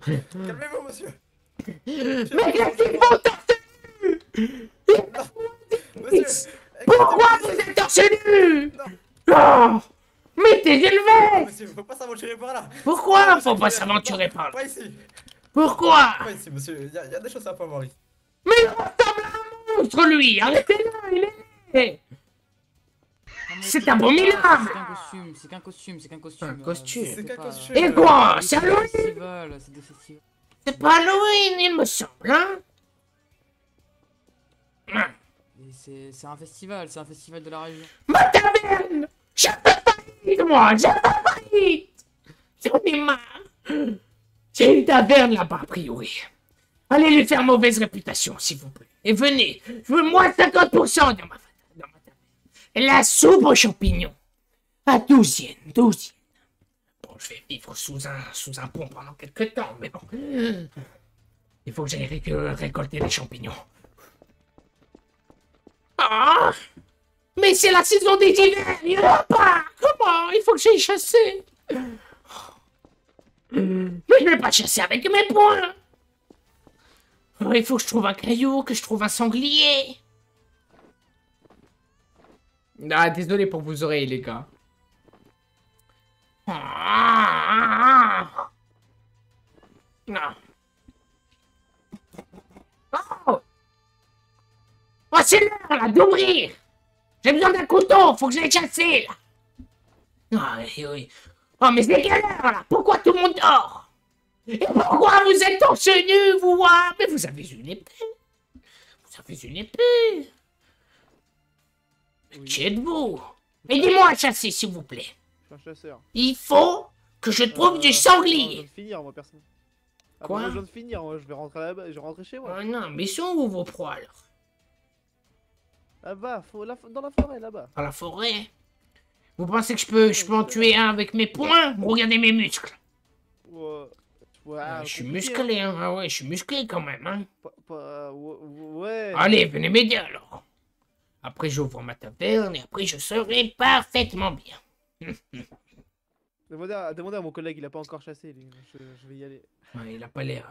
Calmez-vous, monsieur. Mais qu'est-ce qu'ils font torse nu? Monsieur. Pourquoi vous êtes torse nu? Oh, mais t'es élevé. Monsieur, faut pas s'aventurer par là. Pourquoi faut pas s'aventurer par là? Pas ici. Pourquoi? Pas ici, monsieur. Il y a des choses à pas voir ici. Mais il ressemble à un monstre, lui. Arrêtez-le, il est... C'est abominable. C'est qu'un costume, c'est qu'un costume. Un costume. C'est qu'un costume. Et quoi? C'est C'est des Halloween? festivals, c'est des festivals. C'est pas Halloween, il me semble, hein? Et c'est un festival de la région. Ma taverne! J'ai fait faillite, moi! J'ai fait faillite! J'en ai marre! J'ai une taverne là-bas, a priori. Allez lui faire mauvaise réputation, s'il vous plaît. Et venez, je veux moins de 50% dans ma taverne. La soupe aux champignons. À 12 yens, 12 yens. Bon, je vais vivre sous un pont pendant quelques temps, mais bon. Il faut que j'aille récolter les champignons. Ah! Mais c'est la saison des hivers, il n'y en a pas! Comment? Il faut que j'aille chasser! Mais je vais pas chasser avec mes poings! Oh, il faut que je trouve un caillou, que je trouve un sanglier! Ah, désolé pour vos oreilles, les gars. Ah! Oh! Oh, c'est l'heure, là, d'ouvrir! J'ai besoin d'un couteau, faut que j'aille chasser, là! Ah, oui, oui. Oh, mais c'est quelle heure, là? Pourquoi tout le monde dort? Et pourquoi vous êtes torse nu, vous? Mais vous avez une épée! Vous avez une épée! Oui. Qui êtes-vous? Aidez-moi à chasser, s'il vous plaît. Je suis un chasseur. Il faut que je trouve du sanglier. Je viens de finir, moi, personne. Ah, Quoi? moi, je viens de finir, moi, je vais rentrer là-bas, je vais rentrer chez moi. Oh non, mais sont où vos proies, alors? Là-bas, dans la forêt, là-bas. Dans la forêt? Vous pensez que je peux en tuer un avec mes poings? Regardez mes muscles. Ouais. Je suis musclé, hein. Ah ouais, je suis musclé quand même, hein. Ouais. Allez, venez m'aider alors. Après, j'ouvre ma taverne et après, je serai parfaitement bien. Demandez à mon collègue, il a pas encore chassé, lui. Je vais y aller. Ouais, il a pas l'air.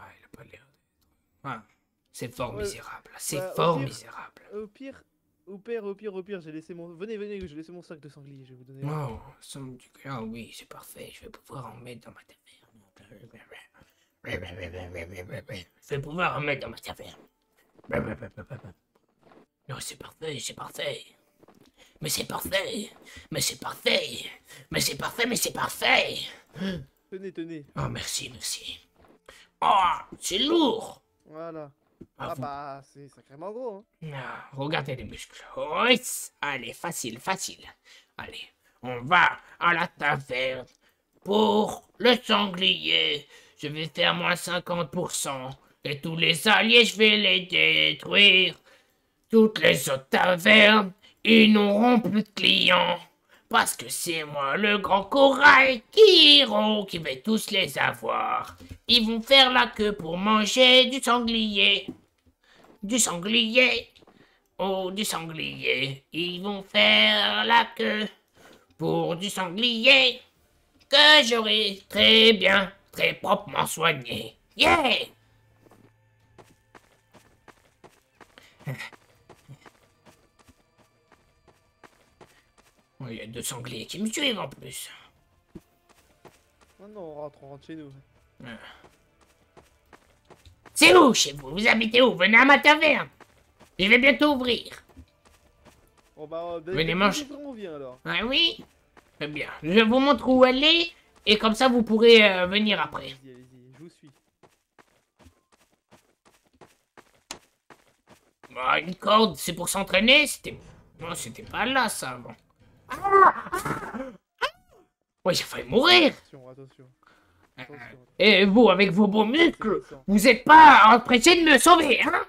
Ah, c'est fort Ouais. misérable. C'est Bah, fort au pire- misérable. Au pire, j'ai laissé mon... Venez, j'ai laissé mon sac de sanglier, je vais vous donner... Oh, ah oui, c'est parfait. Je vais pouvoir en mettre dans ma taverne. Je vais pouvoir en mettre dans ma taverne. Non, c'est parfait, c'est parfait. Mais c'est parfait. Mais c'est parfait. Mais c'est parfait, mais c'est parfait. Tenez. Oh, merci, merci. Oh, c'est lourd. Voilà. Ah, vous- bah, c'est sacrément gros, hein. Ah, regardez les muscles. Oh, allez, facile. Allez, on va à la taverne. Pour le sanglier, je vais faire moins 50%. Et tous les alliés, je vais les détruire. Toutes les autres tavernes, ils n'auront plus de clients. Parce que c'est moi, le grand corail qui vais tous les avoir. Ils vont faire la queue pour manger du sanglier. Du sanglier. Oh, du sanglier. Ils vont faire la queue pour du sanglier. Que j'aurai très bien, très proprement soigné. Yeah! Il y a 2 sangliers qui me suivent en plus. Oh non, on rentre chez nous. C'est où chez vous? Vous habitez où? Venez à ma taverne. Je vais bientôt ouvrir. Bon bah, Venez manger. On vient alors. Ah oui? Très bien. Je vous montre où elle est. Et comme ça, vous pourrez venir après. Allez-y, je vous suis. Bah, une corde, c'est pour s'entraîner? Non, c'était pas là, ça, avant. Ouais, j'ai failli mourir. Attention. Et vous, avec vos beaux muscles, vous êtes pas empressé de me sauver, hein?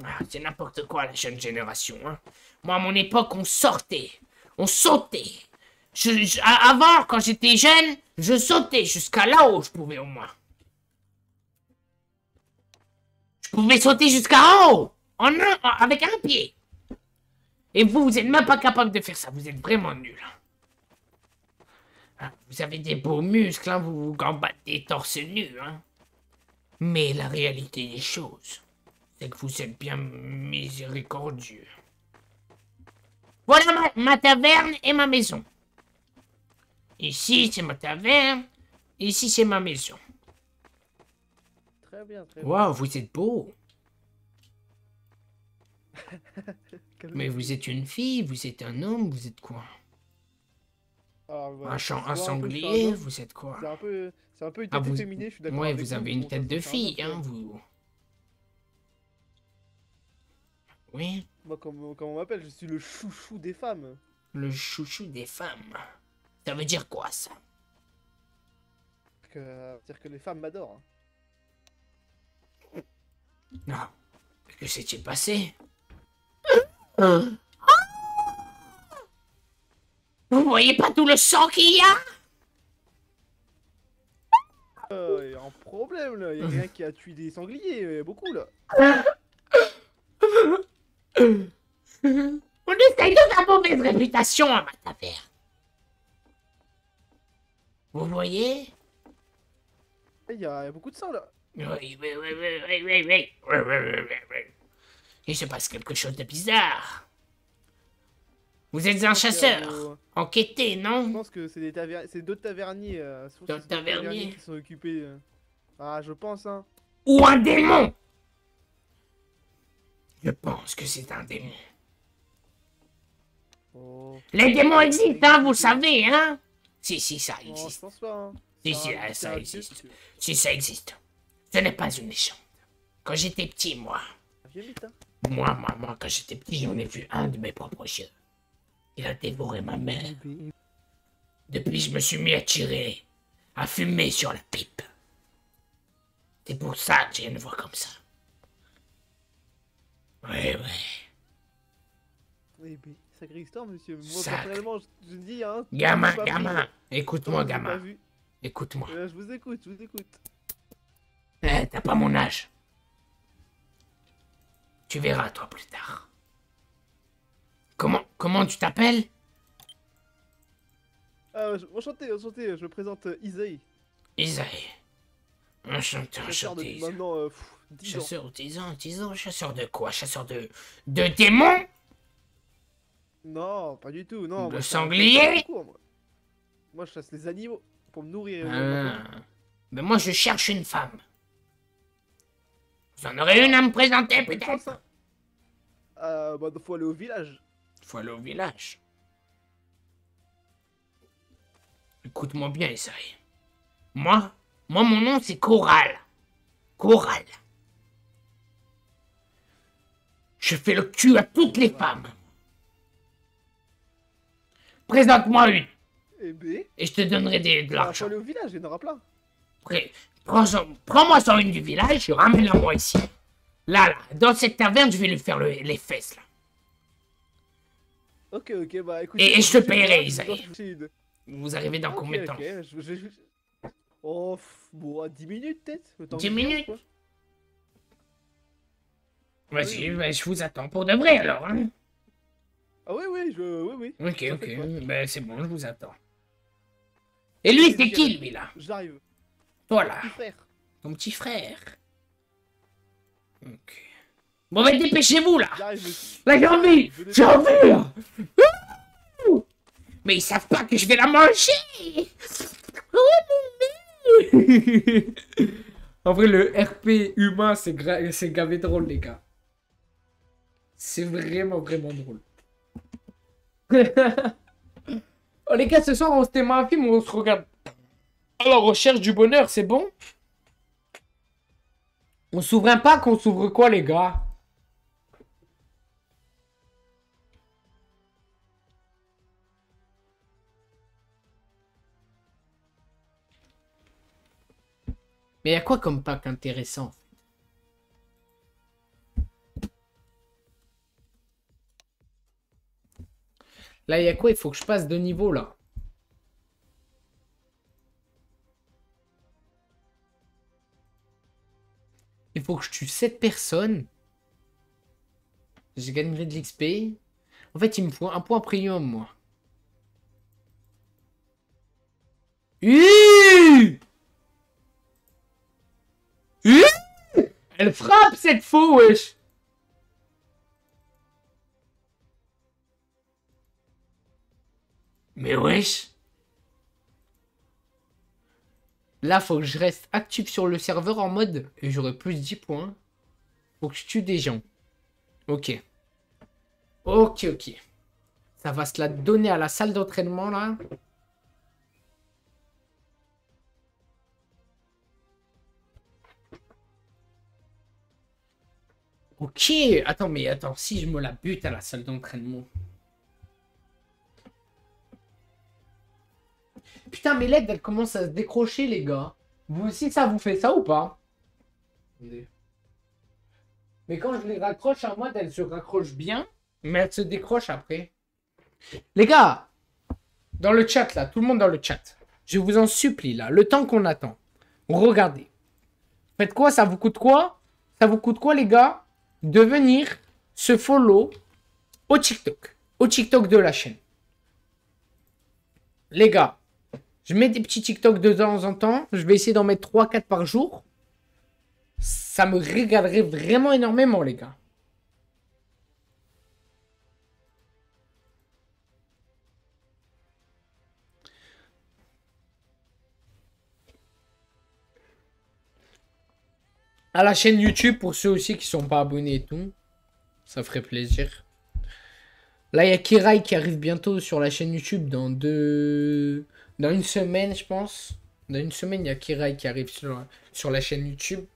Ah, c'est n'importe quoi, la jeune génération, hein. Moi, à mon époque, on sortait. On sautait. Avant, quand j'étais jeune, je sautais jusqu'à là-haut, je pouvais au moins. Je pouvais sauter jusqu'à en haut. avec un pied. Et vous êtes même pas capable de faire ça. Vous êtes vraiment nul. Hein, vous avez des beaux muscles, hein, vous vous gambattez torse nu. Hein. Mais la réalité des choses, c'est que vous êtes bien miséricordieux. Voilà ma taverne et ma maison. Ici, c'est ma taverne. Ici, c'est ma maison. Très bien, très bien. Waouh, vous êtes beau. Mais vous êtes une fille, vous êtes un homme, vous êtes quoi? Alors, Un soit peu, sanglier, un homme. vous êtes quoi? C'est un peu une Ah, tête vous... efféminée, je suis d'accord Ouais, avec vous vous, avez mais une bon, tête ça, de c'est un fille, homme, hein, quoi. vous. Oui, Moi, comme on m'appelle, je suis le chouchou des femmes. le chouchou des femmes. Ça veut dire quoi, ça? C'est-à-dire que les femmes m'adorent. Non. Que s'est-il passé? Vous voyez pas tout le sang qu'il y a? Il y a un problème là, il y a quelqu'un qui a tué des sangliers, beaucoup là. On essaye de faire mauvaise réputation à ma taverne. Vous voyez? Il y a beaucoup de sang là. Oui. Il se passe quelque chose de bizarre. Vous êtes un chasseur. Enquêtez, Je non? pense que c'est d'autres taverniers. D'autres taverniers qui sont occupés. Ah, je pense, hein. Ou un démon? Je pense que c'est un démon. Oh. Les démons existent, hein, vous le savez, hein? Si, ça Non, je existe. pense pas, hein. Si, Ah, ça un existe. dieu, Si, ça existe. Ce n'est pas une légende. Quand j'étais petit, moi, un vieux mythe, hein. Moi, quand j'étais petit, j'en ai vu un de mes propres yeux. Il a dévoré ma mère. Depuis, je me suis mis à tirer, à fumer sur la pipe. C'est pour ça que j'ai une voix comme ça. Ouais. Eh ben, sacrée histoire, monsieur. Moi, Sacré. personnellement, je dis, hein. Gamin, j'ai pas vu. écoute-moi, Non, j'ai pas gamin. vu. Écoute-moi. Je vous écoute, Eh, t'as pas mon âge. Tu verras, toi, plus tard. Comment tu t'appelles? Enchanté, je me présente Isaïe. Isaïe. Enchanté. Depuis maintenant 10 ans. Chasseur 10 ans, chasseur de quoi? Chasseur de démons? Non, pas du tout, non. De moi, sanglier? je chasse tout court, moi, je chasse les animaux pour me nourrir. Ben moi, je cherche une femme. Vous en aurez une à me présenter, Bonne peut-être? chance, hein. Bah, faut aller au village. Faut aller au village. Écoute-moi bien, Isaïe. Moi, mon nom, c'est Coral. Coral. Je fais le cul à toutes les femmes. Présente-moi une. Eh ben. Et je te donnerai de Faut l'argent. aller au village, il y en aura plein. Prends-moi sur une du village, ramène-la moi ici. Là, dans cette taverne, je vais lui faire les fesses, là. Ok, bah écoute. Et je te paierai, Isaïe. Vous arrivez dans combien de temps? Oh, bon, à 10 minutes peut-être. 10 minutes? Vas-y, je vous attends pour de vrai alors, hein. Ah oui. Ok, ben c'est bon, je vous attends. Et lui, c'est qui, lui, là? J'arrive. Toi, là. Petit frère. Ton petit frère. Ok. Bon, ben dépêchez-vous, là. Là, j'ai envie. Là. Mais ils savent pas que je vais la manger. En vrai, le RP humain, c'est gavé drôle, les gars. C'est vraiment drôle. Oh, les gars, ce soir, on se téma un film ou on se regarde à la recherche du bonheur, c'est bon? On s'ouvre un pack, on s'ouvre quoi, les gars? Mais y a quoi comme pack intéressant? Là, y a quoi? Il faut que je passe de niveau, là. Il faut que je tue 7 personnes. Je gagnerai de l'XP. En fait, il me faut un point premium, moi. Elle frappe, cette faux, wesh. Mais wesh. Là, faut que je reste actif sur le serveur en mode... Et j'aurai plus 10 points. Faut que je tue des gens. Ok. Ok. Ça va se la donner à la salle d'entraînement, là. Ok. Attends, si je me la bute à la salle d'entraînement. Putain, mes LED, elles commencent à se décrocher, les gars. Vous aussi, ça vous fait ça ou pas? Mais quand je les raccroche en mode, elles se raccrochent bien, mais elles se décrochent après. Les gars, dans le chat, là, tout le monde dans le chat, je vous en supplie, là, le temps qu'on attend, regardez. Faites quoi? Ça vous coûte quoi? Ça vous coûte quoi, les gars? De venir se follow au TikTok de la chaîne. Les gars, je mets des petits TikTok de temps en temps. Je vais essayer d'en mettre 3-4 par jour. Ça me régalerait vraiment énormément, les gars. À la chaîne YouTube, pour ceux aussi qui sont pas abonnés et tout. Ça ferait plaisir. Là, il y a Kirai qui arrive bientôt sur la chaîne YouTube dans une semaine, je pense. Dans une semaine, il y a Kirai qui arrive sur la chaîne YouTube.